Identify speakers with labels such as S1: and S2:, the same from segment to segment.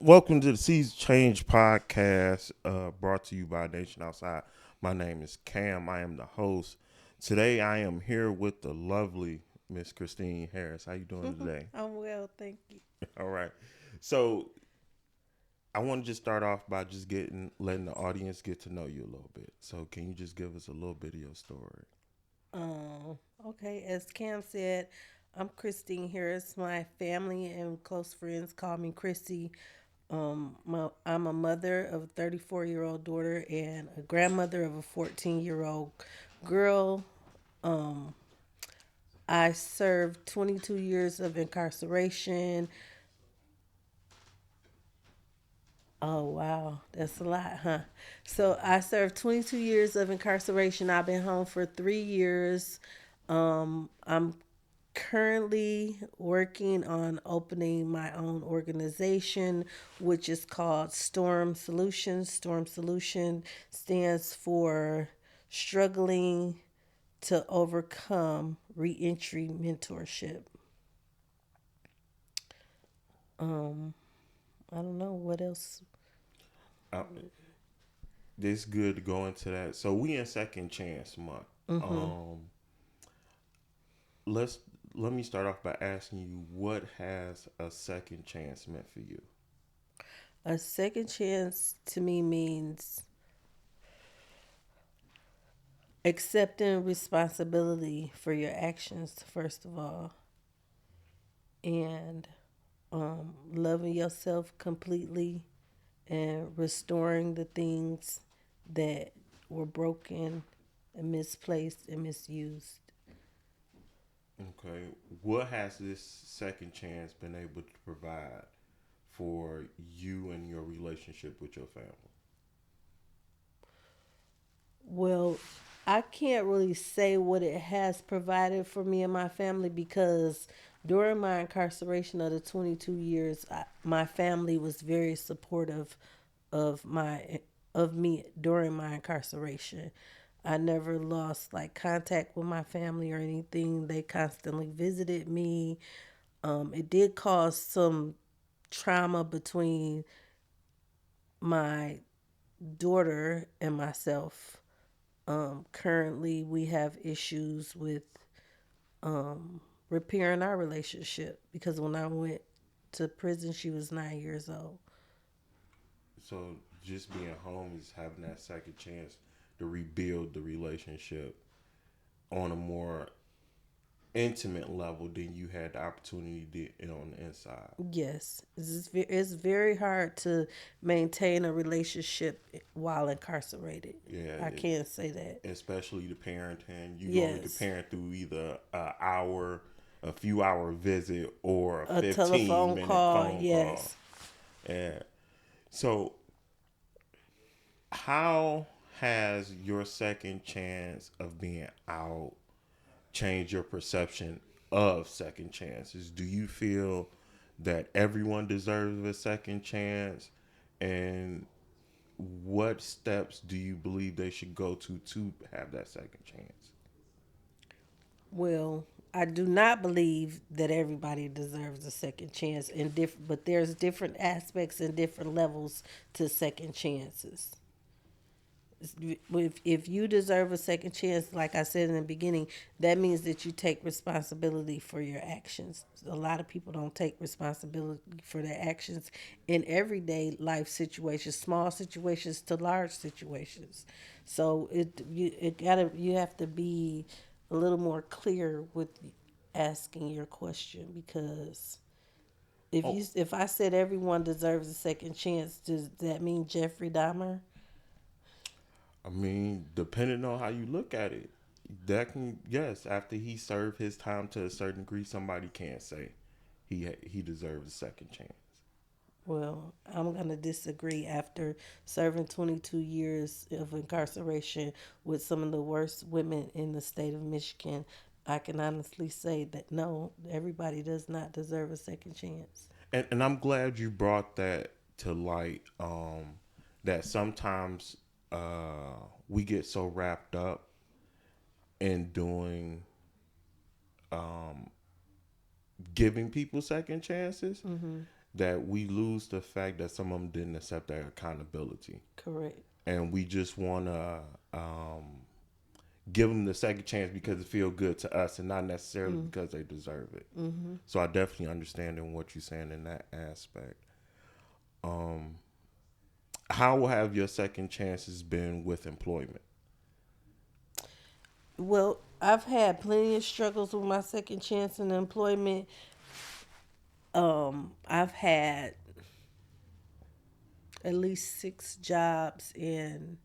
S1: Welcome to the Seas Change podcast, brought to you by Nation Outside. My name is Cam. I am the host. Today, I am here with the lovely Miss Christine Harris. How you doing today?
S2: I'm well, thank you.
S1: All right. So, I want to just start off by just letting the audience get to know you a little bit. So, can you just give us a little bit of your story?
S2: Okay, as Cam said, I'm Christine Harris. My family and close friends call me Christy. I'm a mother of a 34-year-old daughter and a grandmother of a 14-year-old girl. Um, I served 22 years of incarceration. Oh, wow. That's a lot, huh? So I served 22 years of incarceration. I've been home for 3 years. I'm currently working on opening my own organization, which is called Storm Solutions. Storm Solution stands for Struggling to Overcome Reentry Mentorship. I don't know what else.
S1: Uh, it's good to go into that. So, we in Second Chance Month. Um, let's Let me start off by asking you, what has a second chance meant for you?
S2: A second chance to me means accepting responsibility for your actions, first of all, and loving yourself completely and restoring the things that were broken and misplaced and misused.
S1: Okay, what has this second chance been able to provide for you and your relationship with your family?
S2: Well, I can't really say what it has provided for me and my family because during my incarceration of the 22 years, my family was very supportive of my of me during my incarceration. I never lost like contact with my family or anything. They constantly visited me. It did cause some trauma between my daughter and myself. Currently, we have issues with repairing our relationship because when I went to prison, she was 9 years old.
S1: So, just being home is having that second chance to rebuild the relationship on a more intimate level than you had the opportunity to on the inside.
S2: Yes, it's very hard to maintain a relationship while incarcerated.
S1: Yeah,
S2: I can't say that.
S1: especially the parenting. You only can
S2: Yes,
S1: parent through either an hour, a few hour visit, or a
S2: a
S1: 15
S2: telephone
S1: minute
S2: call.
S1: phone call.
S2: Yes.
S1: And so, how has your second chance of being out changed your perception of second chances? Do you feel that everyone deserves a second chance? And what steps do you believe they should go to have that second chance?
S2: Well, I do not believe that everybody deserves a second chance, but there's different aspects and different levels to second chances. If you deserve a second chance, like I said in the beginning, that means that you take responsibility for your actions. A lot of people don't take responsibility for their actions in everyday life situations, small situations to large situations. So you have to be a little more clear with asking your question because
S1: Oh,
S2: if I said everyone deserves a second chance, does that mean Jeffrey Dahmer?
S1: I mean, depending on how you look at it, that can, yes, after he served his time to a certain degree, somebody can't say he deserves a second chance.
S2: Well, I'm going to disagree. After serving 22 years of incarceration with some of the worst women in the state of Michigan, I can honestly say that no, everybody does not deserve a second chance.
S1: And I'm glad you brought that to light. That sometimes we get so wrapped up in doing giving people second chances that we lose the fact that some of them didn't accept their accountability,
S2: Correct.
S1: and we just want to give them the second chance because it feels good to us, and not necessarily because they deserve it.
S2: Mm-hmm.
S1: So I definitely understand in what you're saying in that aspect. How have your second chances been with employment?
S2: Well, I've had plenty of struggles with my second chance in employment. I've had at least 6 jobs in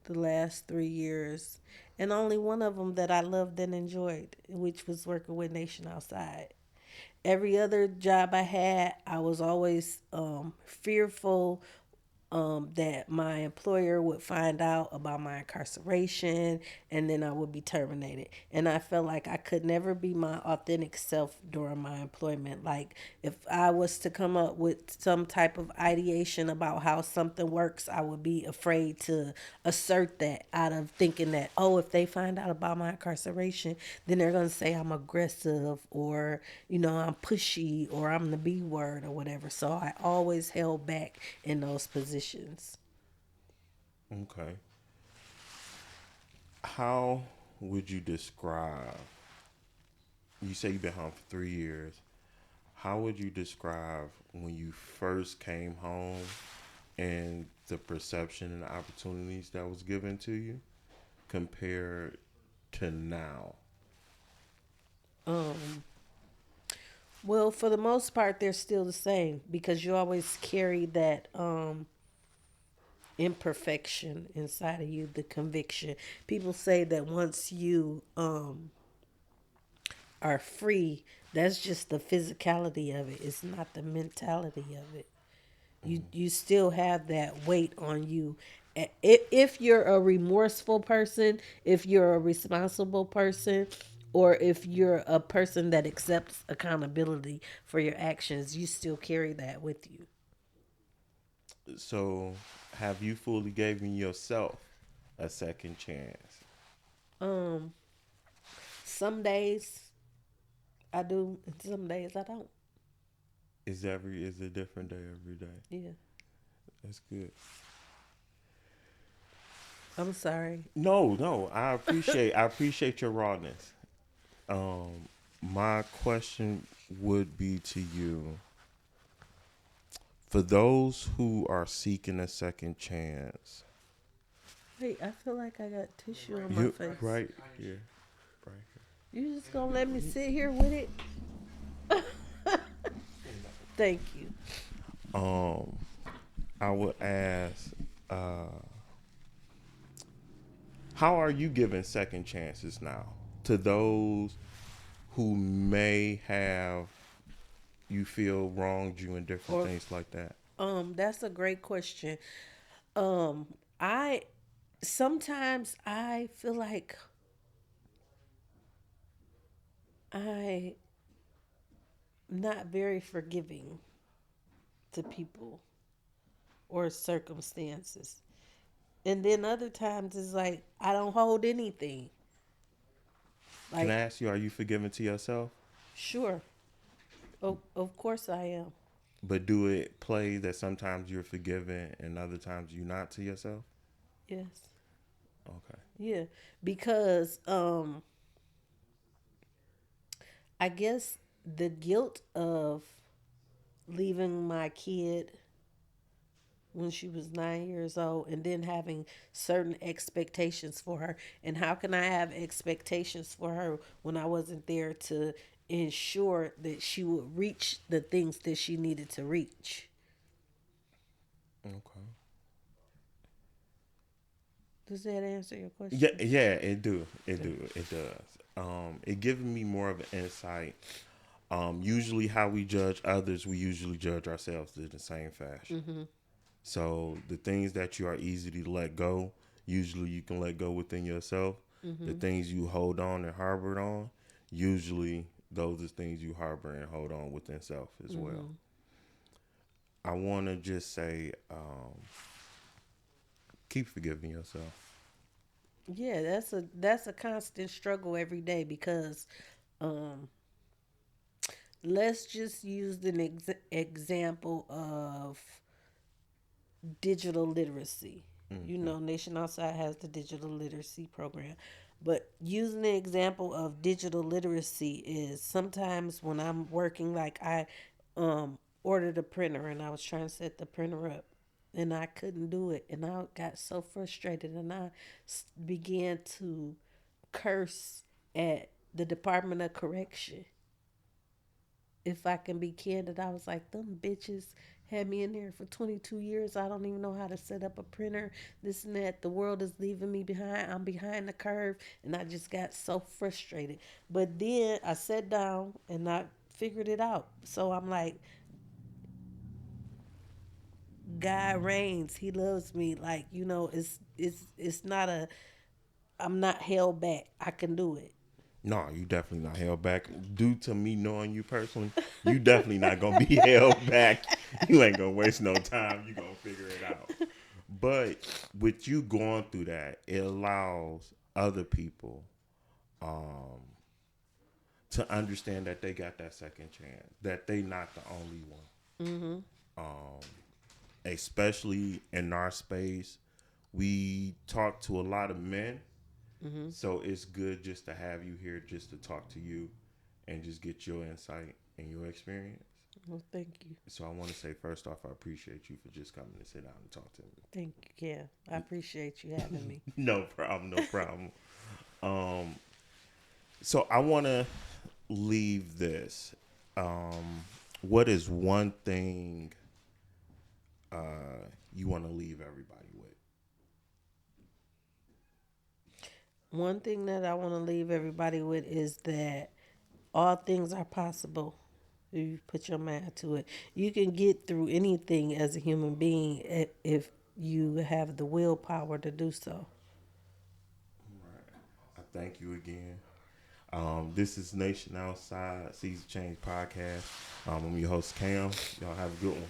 S2: the last 3 years, and only one of them that I loved and enjoyed, which was working with Nation Outside. Every other job I had, I was always fearful that my employer would find out about my incarceration, and then I would be terminated. And I felt like I could never be my authentic self during my employment. Like, if I was to come up with some type of ideation about how something works, I would be afraid to assert that, out of thinking that, oh, if they find out about my incarceration, then they're going to say I'm aggressive, or, I'm pushy, or I'm the B word, or whatever. So I always held back in those positions.
S1: Okay. How would you describe? You say you've been home for 3 years. How would you describe when you first came home and the perception and the opportunities that was given to you compared to now?
S2: Um, well, for the most part, they're still the same, because you always carry that imperfection inside of you, the conviction. People say that once you are free, that's just the physicality of it. It's not the mentality of it. You still have that weight on you. If you're a remorseful person, if you're a responsible person, or if you're a person that accepts accountability for your actions, you still carry that with you.
S1: So, have you fully given yourself a second chance?
S2: Um, some days I do, and some days I don't.
S1: Is a different day every day?
S2: Yeah,
S1: That's good.
S2: I'm sorry.
S1: No, no, I appreciate your rawness. My question would be to you, for those who are seeking a second chance.
S2: Wait, I feel like I got tissue on my
S1: You
S2: face.
S1: right here, right
S2: You just gonna let me sit here with it? Thank you.
S1: here. I would ask, uh, how are you giving second chances now to those who may have you feel wronged you and different
S2: Or
S1: things like that?
S2: That's a great question. Um, I sometimes I feel like I'm not very forgiving to people or circumstances. And then other times it's like I don't hold anything.
S1: Can I
S2: Like,
S1: ask you, are you forgiving to yourself?
S2: sure, of course I am.
S1: But do it play that sometimes you're forgiving and other times you're not to yourself?
S2: Yes.
S1: Okay.
S2: Yeah. Because I guess the guilt of leaving my kid when she was 9 years old, and then having certain expectations for her. And how can I have expectations for her when I wasn't there to ensure that she would reach the things that she needed to reach?
S1: Okay.
S2: Does that answer your
S1: Yeah,
S2: question?
S1: yeah, it do. It
S2: Okay.
S1: do. It does. It gives me more of an insight. Usually how we judge others, we usually judge ourselves in the same fashion.
S2: Mm-hmm.
S1: So the things that you are easy to let go, usually you can let go within yourself. The
S2: Mm-hmm.
S1: things you hold on and harbor on, usually those are things you harbor and hold on within self as well.
S2: Mm-hmm.
S1: I want to just say, keep forgiving yourself.
S2: Yeah, that's a constant struggle every day, because um let's just use an example of digital literacy. You
S1: Mm-hmm.
S2: know, Nation Outside has the digital literacy program. But using the example of digital literacy is sometimes when I'm working, like I ordered a printer and I was trying to set the printer up and I couldn't do it. And I got so frustrated and I began to curse at the Department of Correction. If I can be candid, I was like, them bitches had me in there for 22 years. I don't even know how to set up a printer, this and that. The world is leaving me behind. I'm behind the curve. And I just got so frustrated. But then I sat down and I figured it out. So I'm like, God reigns. He loves me. Like, it's not a, I'm not held back. I can do it.
S1: No, you definitely not held back. Due to me knowing you personally, you definitely not gonna be held back. You ain't gonna waste no time. You gonna figure it out. But with you going through that, it allows other people um, to understand that they got that second chance, that they not the only one.
S2: Mm-hmm.
S1: Especially in our space, we talk to a lot of men,
S2: Mm-hmm.
S1: so it's good just to have you here, just to talk to you, and just get your insight and your experience.
S2: Well, thank you.
S1: So I want to say first off, I appreciate you for just coming to sit down and talk to
S2: Thank you, yeah. I appreciate you having
S1: me.
S2: me.
S1: No problem, no problem. Um, so I want to leave this. What is one thing you want to leave everybody with?
S2: One thing that I want to leave everybody with is that all things are possible if you put your mind to it. You can get through anything as a human being if you have the willpower to do so.
S1: I thank you again. This is Nation Outside Season Change Podcast. I'm your host Cam. Y'all have a good one.